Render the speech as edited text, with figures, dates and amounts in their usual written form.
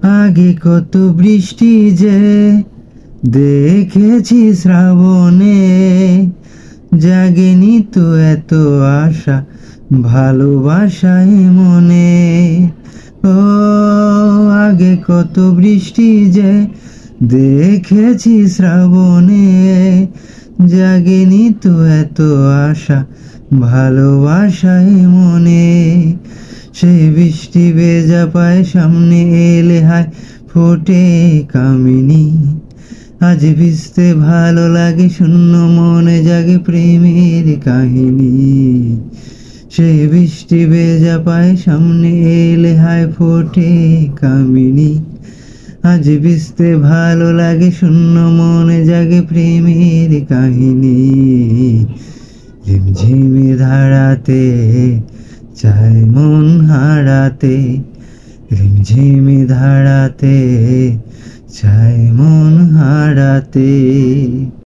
আগে কত বৃষ্টি যে দেখেছি শ্রাবণে, জাগেনি তো এত আশা ভালোবাসায় মনে। ও আগে কত বৃষ্টি যে দেখেছি শ্রাবণে, জাগেনি তো এত আশা ভালোবাসায় মনে। সে বৃষ্টি ভেজা পায় সামনে এলে হায় ফোটে কামিনী। আজ ভিজতে ভালো লাগে, শূন্য মনে জাগে প্রেমের কাহিনী। সে বৃষ্টি ভেজা পায় সামনে এলে হায় ফোটে কামিনী। আজ ভিজতে ভালো লাগে, শূন্য মনে জাগে প্রেমের কাহিনী। ঝিমঝিমে ধারাতে চায় মন হারাতে, ঝিমঝিমে ধারাতে চায় মন হারাতে।